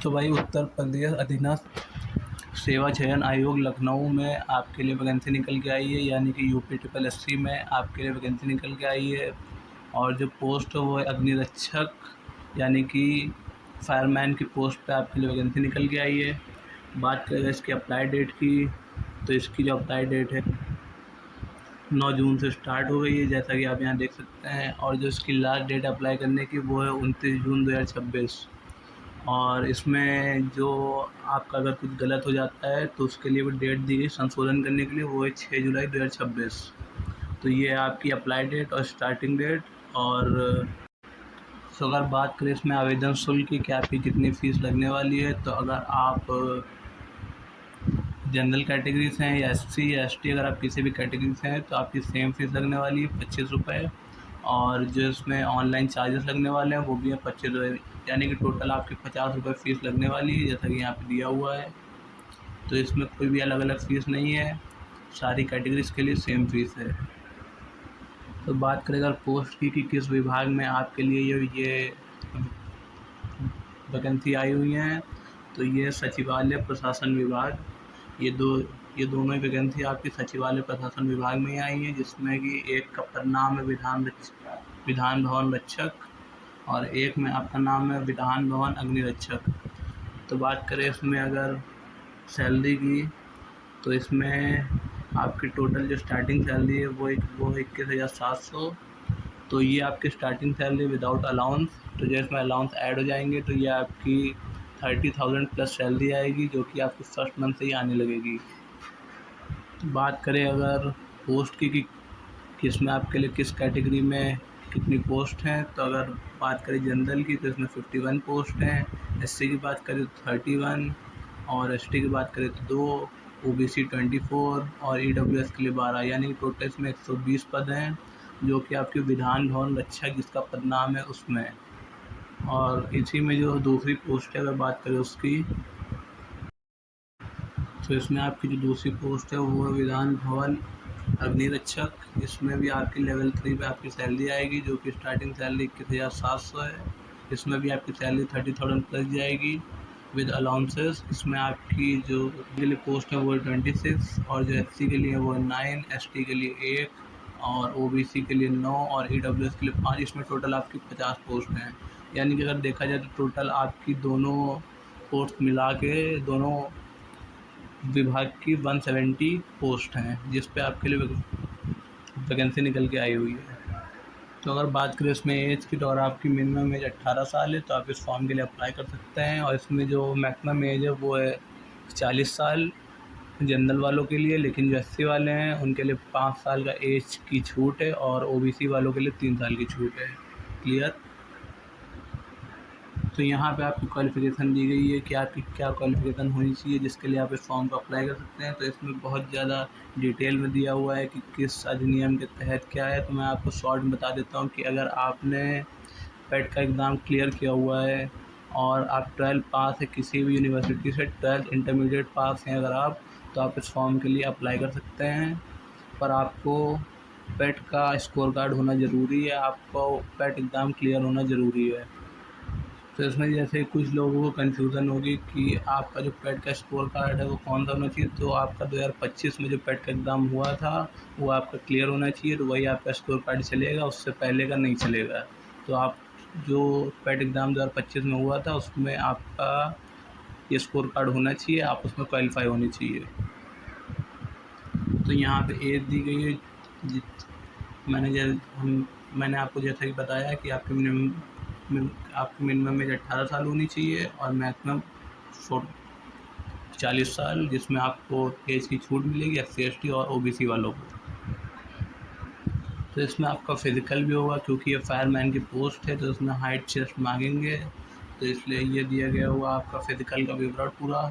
तो भाई उत्तर प्रदेश अधीनस्थ सेवा चयन आयोग लखनऊ में आपके लिए वैकेंसी निकल के आई है, यानी कि यूपी ट्रिपल एससी में आपके लिए वैकेंसी निकल के आई है। और जो पोस्ट है वो है अग्निरक्षक, यानी कि फायरमैन की पोस्ट पे आपके लिए वैकेंसी निकल के आई है। बात करें इसकी अप्लाई डेट की, तो इसकी जो अप्लाई डेट है 9 जून से स्टार्ट हो गई है, जैसा कि आप यहाँ देख सकते हैं। और जो इसकी लास्ट डेट अप्लाई करने की वो है 29 जून 2026। और इसमें जो आपका अगर कुछ गलत हो जाता है तो उसके लिए वो डेट दी गई संशोधन करने के लिए, वो है 6 जुलाई 2026। तो ये है आपकी अप्लाई डेट और स्टार्टिंग डेट। और तो अगर बात करें इसमें आवेदन शुल्क की कि आपकी कितनी फ़ीस लगने वाली है, तो अगर आप जनरल कैटेगरी से हैं या एससी या एसटी, अगर आप किसी भी कैटेगरी से हैं तो आपकी सेम फ़ीस लगने वाली है 25 रुपये। और जो इसमें ऑनलाइन चार्जेस लगने वाले हैं वो भी हैं 25 रुपये, यानी कि टोटल आपकी 50 रुपये फ़ीस लगने वाली है, जैसा कि यहाँ पे दिया हुआ है। तो इसमें कोई भी अलग अलग फ़ीस नहीं है, सारी कैटेगरीज़ के लिए सेम फ़ीस है। तो बात करें अगर पोस्ट की कि किस विभाग में आपके लिए ये वैकेंसी आई हुई हैं, तो ये सचिवालय प्रशासन विभाग, ये दोनों ही वैकेंसी आपकी सचिवालय प्रशासन विभाग में ही आई हैं, जिसमें कि एक का पद नाम है विधान भवन रक्षक और एक में आपका नाम है विधान भवन अग्निरक्षक। तो बात करें इसमें अगर सैलरी की, तो इसमें आपकी टोटल जो स्टार्टिंग सैलरी है वो 21,700। तो ये आपकी स्टार्टिंग सैलरी विदाउट अलाउंस। तो जैसे इसमें अलाउंस ऐड हो जाएंगे तो ये आपकी 30,000 प्लस सैलरी आएगी, जो कि आपकी फर्स्ट मंथ से ही आने लगेगी। बात करें अगर पोस्ट की कि किसमें आपके लिए किस कैटेगरी में कितनी पोस्ट हैं, तो अगर बात करें जनरल की तो इसमें 51 पोस्ट हैं, एससी की बात करें तो 31 और एसटी की बात करें तो 2, ओबीसी 24 और ईडब्ल्यूएस के लिए 12, यानी कि टोटल इसमें 120 पद हैं, जो कि आपके विधान भवन रक्षक जिसका पद नाम है उसमें। और इसी में जो दूसरी पोस्ट है अगर बात करें उसकी, तो इसमें आपकी जो दूसरी पोस्ट है वो है विधान भवन अग्निरक्षक। इसमें भी आपकी लेवल 3 पे आपकी सैलरी आएगी, जो कि स्टार्टिंग सैलरी 21,700 है। इसमें भी आपकी सैलरी 30,000 प्लस जाएगी विद अलाउंसेस। इसमें आपकी जो के लिए पोस्ट है वो है 26 और जो एससी के लिए वो है 9, एसटी के लिए 1 और ओबीसी के लिए 9 और ईडब्ल्यूएस के लिए 5। इसमें टोटल आपकी 50 पोस्ट हैं, यानी कि अगर देखा जाए तो टोटल आपकी दोनों पोस्ट मिला के दोनों विभाग की 170 पोस्ट हैं, जिस पे आपके लिए वैकेंसी निकल के आई हुई है। तो अगर बात करें इसमें एज की, तो अगर आपकी मिनिमम एज 18 साल है तो आप इस फॉर्म के लिए अप्लाई कर सकते हैं। और इसमें जो मैक्सिमम एज है वो है 40 साल जनरल वालों के लिए, लेकिन जो एससी वाले हैं उनके लिए 5 साल का एज की छूट है और ओबीसी वालों के लिए 3 साल की छूट है। क्लियर? तो यहाँ पे आपकी क्वालिफ़िकेशन दी गई है कि आपकी क्या क्वालिफ़िकेशन होनी चाहिए जिसके लिए आप इस फॉर्म को अप्लाई कर सकते हैं। तो इसमें बहुत ज़्यादा डिटेल में दिया हुआ है कि किस अधिनियम के तहत क्या है। तो मैं आपको शॉर्ट में बता देता हूँ कि अगर आपने पेट का एग्ज़ाम क्लियर किया हुआ है और आप 12 पास है किसी भी यूनिवर्सिटी से, 12 इंटरमीडिएट पास हैं अगर आप, तो आप इस फॉर्म के लिए अप्लाई कर सकते हैं। पर आपको पेट का स्कोर कार्ड होना ज़रूरी है, आपको पेट एग्ज़ाम क्लियर होना ज़रूरी है। तो इसमें जैसे कुछ लोगों को कन्फ्यूज़न होगी कि आपका जो पेट का स्कोर कार्ड है वो कौन सा होना चाहिए। तो आपका 2025 में जो पेट का एग्ज़ाम हुआ था वो आपका क्लियर होना चाहिए, तो वही आपका स्कोर कार्ड चलेगा, उससे पहले का नहीं चलेगा। तो आप जो पेट एग्ज़ाम 2025 में हुआ था उसमें आपका ये स्कोर कार्ड होना चाहिए, आप उसमें क्वालिफ़ाई होनी चाहिए। तो यहाँ पे एज दी गई है, मैंने आपको जैसा कि बताया कि आपकी मिनिमम एज 18 साल होनी चाहिए और मैक्सिमम 40 साल, जिसमें आपको एज की छूट मिलेगी एससी एसटी और ओबीसी वालों को। तो इसमें आपका फिज़िकल भी होगा, क्योंकि ये फायरमैन की पोस्ट है तो इसमें हाइट चेस्ट मांगेंगे, तो इसलिए ये दिया गया हुआ आपका फ़िज़िकल का विवरण पूरा।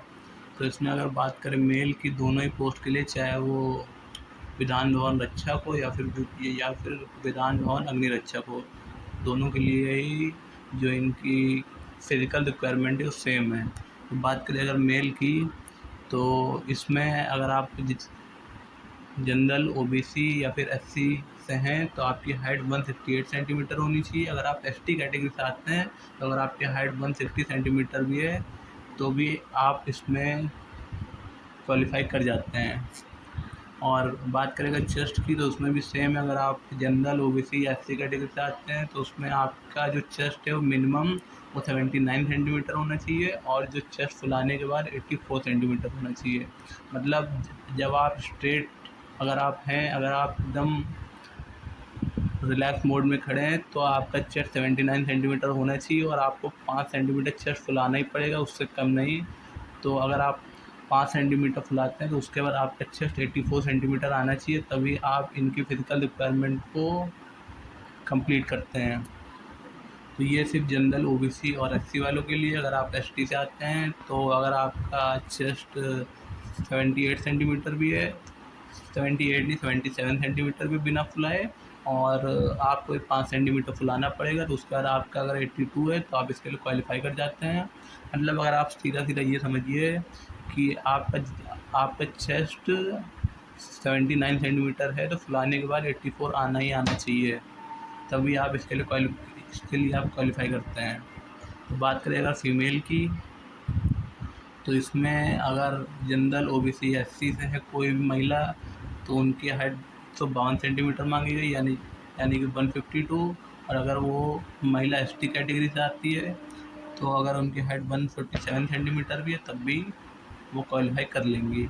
तो इसमें अगर बात करें मेल की, दोनों ही पोस्ट के लिए, चाहे वो विधान भवन रक्षक हो या फिर विधान भवन अग्निरक्षक हो, दोनों के लिए ही जो इनकी फ़िज़िकल रिक्वायरमेंट है वो सेम है। तो बात करें अगर मेल की, तो इसमें अगर आप जनरल, ओबीसी या फिर एससी से हैं तो आपकी हाइट 168 सेंटीमीटर होनी चाहिए। अगर आप एसटी कैटेगरी से आते हैं तो अगर आपकी हाइट 160 सेंटीमीटर भी है तो भी आप इसमें क्वालिफ़ाई कर जाते हैं। और बात करें अगर चेस्ट की, तो उसमें भी सेम है। अगर आप जनरल, ओबीसी या एससी कैटेगरी से आते हैं तो उसमें आपका जो चेस्ट है वो मिनिमम वो 79 सेंटीमीटर होना चाहिए, और जो चेस्ट फुलाने के बाद 84 सेंटीमीटर होना चाहिए। मतलब जब आप स्ट्रेट अगर आप एकदम रिलैक्स मोड में खड़े हैं तो आपका चेस्ट 79 सेंटीमीटर होना चाहिए, और आपको 5 सेंटीमीटर चेस्ट फुलाना ही पड़ेगा, उससे कम नहीं। तो अगर आप 5 सेंटीमीटर फुलाते हैं तो उसके बाद आपका चेस्ट 84 सेंटीमीटर आना चाहिए, तभी आप इनकी फ़िज़िकल रिक्वायरमेंट को कंप्लीट करते हैं। तो ये सिर्फ जनरल, ओबीसी और एससी वालों के लिए। अगर आप एसटी से आते हैं तो अगर आपका चेस्ट 78 सेंटीमीटर भी है, 78 नहीं 77 सेंटीमीटर भी बिना फुलाए, और आपको 5 सेंटीमीटर फुलाना पड़ेगा, तो उसके बाद आपका अगर 82 है तो आप इसके लिए क्वालिफ़ाई कर जाते हैं। मतलब अगर आप सीधा-सीधा ये समझिए कि आपका चेस्ट 79 सेंटीमीटर है तो फुलाने के बाद 84 आना ही आना चाहिए, तभी आप इसके लिए आप क्वालिफ़ाई करते हैं। तो बात करें अगर फ़ीमेल की, तो इसमें अगर जनरल, ओबीसी, एससी से है कोई भी महिला, तो उनकी हाइट तो 52 सेंटीमीटर मांगी गई, यानी कि 152। और अगर वो महिला एसटी कैटेगरी से आती है तो अगर उनकी हाइट 147 सेंटीमीटर भी है तब भी वो क्वालिफ़ाई कर लेंगी।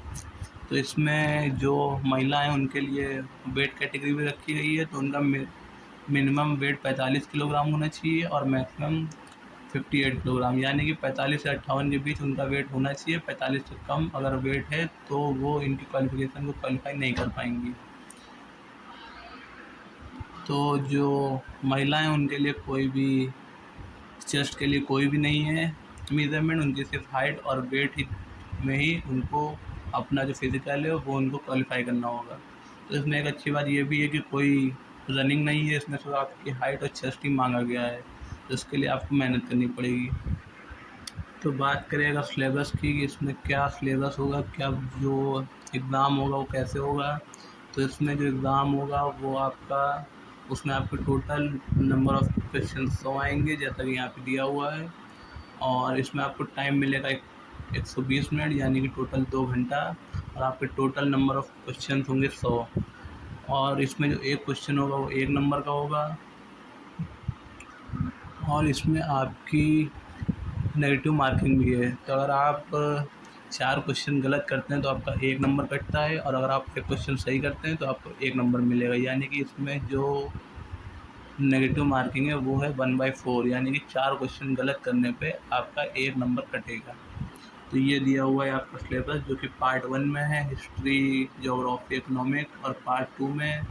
तो इसमें जो महिला हैं उनके लिए वेट कैटेगरी भी रखी गई है, तो उनका मिनिमम वेट 45 किलोग्राम होना चाहिए और मैक्सिमम 58 किलोग्राम, यानी कि 45 से 58 के बीच उनका वेट होना चाहिए। 45 से कम अगर वेट है तो वो इनकी क्वालिफ़िकेशन को क्वालिफ़ाई नहीं कर पाएंगी। तो जो महिलाएं उनके लिए कोई भी चेस्ट के लिए कोई भी नहीं है मेजरमेंट, उनकी सिर्फ हाइट और वेट ही में ही उनको अपना जो फिज़िकल है वो उनको क्वालिफ़ाई करना होगा। तो इसमें एक अच्छी बात ये भी है कि कोई रनिंग नहीं है, इसमें सिर्फ आपकी हाइट और चेस्ट ही मांगा गया है, तो इसके लिए आपको मेहनत करनी पड़ेगी। तो बात करें अगर सिलेबस की कि इसमें क्या सिलेबस होगा, क्या जो एग्ज़ाम होगा वो कैसे होगा, तो इसमें जो एग्ज़ाम होगा वो आपका, उसमें आपके टोटल नंबर ऑफ़ क्वेश्चन 100 आएंगे जैसा कि यहाँ पे दिया हुआ है, और इसमें आपको टाइम मिलेगा 120 मिनट, यानी कि टोटल 2 घंटा, और आपके टोटल नंबर ऑफ़ क्वेश्चन होंगे 100। और इसमें जो एक क्वेश्चन होगा वो 1 नंबर का होगा, और इसमें आपकी नेगेटिव मार्किंग भी है। तो अगर आप 4 क्वेश्चन गलत करते हैं तो आपका 1 नंबर कटता है, और अगर आप 1 क्वेश्चन सही करते हैं तो आपको 1 नंबर मिलेगा, यानी कि इसमें जो नेगेटिव मार्किंग है वो है 1/4, यानी कि 4 क्वेश्चन गलत करने पे आपका 1 नंबर कटेगा। तो ये दिया हुआ है आपका सिलेबस, जो कि पार्ट 1 में है हिस्ट्री, ज्योग्राफी, इकोनॉमिक, और पार्ट 2 में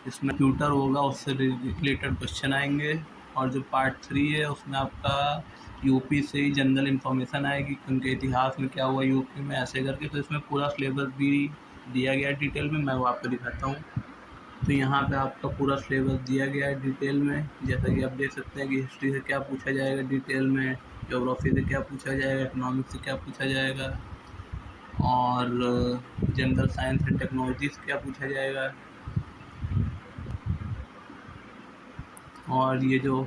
इसमें कंप्यूटर होगा, उससे रिलेटेड क्वेश्चन आएंगे, और जो पार्ट 3 है उसमें आपका यूपी से ही जनरल इन्फॉर्मेशन आएगी कि उनके इतिहास में क्या हुआ यूपी में, ऐसे करके। तो इसमें पूरा सिलेबस भी दिया गया है डिटेल में, मैं वो आपको दिखाता हूँ। तो यहाँ पे आपका पूरा सिलेबस दिया गया है डिटेल में, जैसा कि आप देख सकते हैं कि हिस्ट्री से क्या पूछा जाएगा डिटेल में, ज्योग्राफी से क्या पूछा जाएगा, इकोनॉमिक्स से क्या पूछा जाएगा, और जनरल साइंस एंड टेक्नोलॉजी से क्या पूछा जाएगा, और ये जो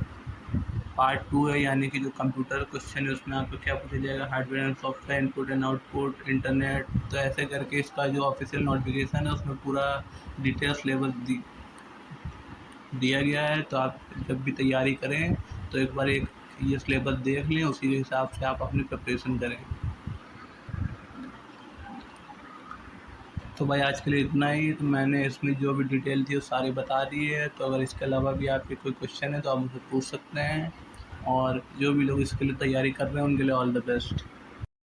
पार्ट 2 है यानी कि जो कंप्यूटर क्वेश्चन है उसमें आपको क्या पूछा जाएगा, hardware and software, input and output, internet. तो ऐसे करके इसका जो ऑफिशियल नोटिफिकेशन है उसमें पूरा डिटेल सिलेबस दिया गया है। तो आप जब भी तैयारी करें तो एक बार ये सिलेबस देख लें, उसी के हिसाब से आप अपनी प्रिपरेशन करें। तो भाई आज के लिए इतना ही। तो मैंने इसमें जो भी डिटेल थी वो सारी बता दी है। तो अगर इसके अलावा भी आपके कोई क्वेश्चन है तो आप मुझसे पूछ सकते हैं, और जो भी लोग इसके लिए तैयारी कर रहे हैं उनके लिए ऑल द बेस्ट।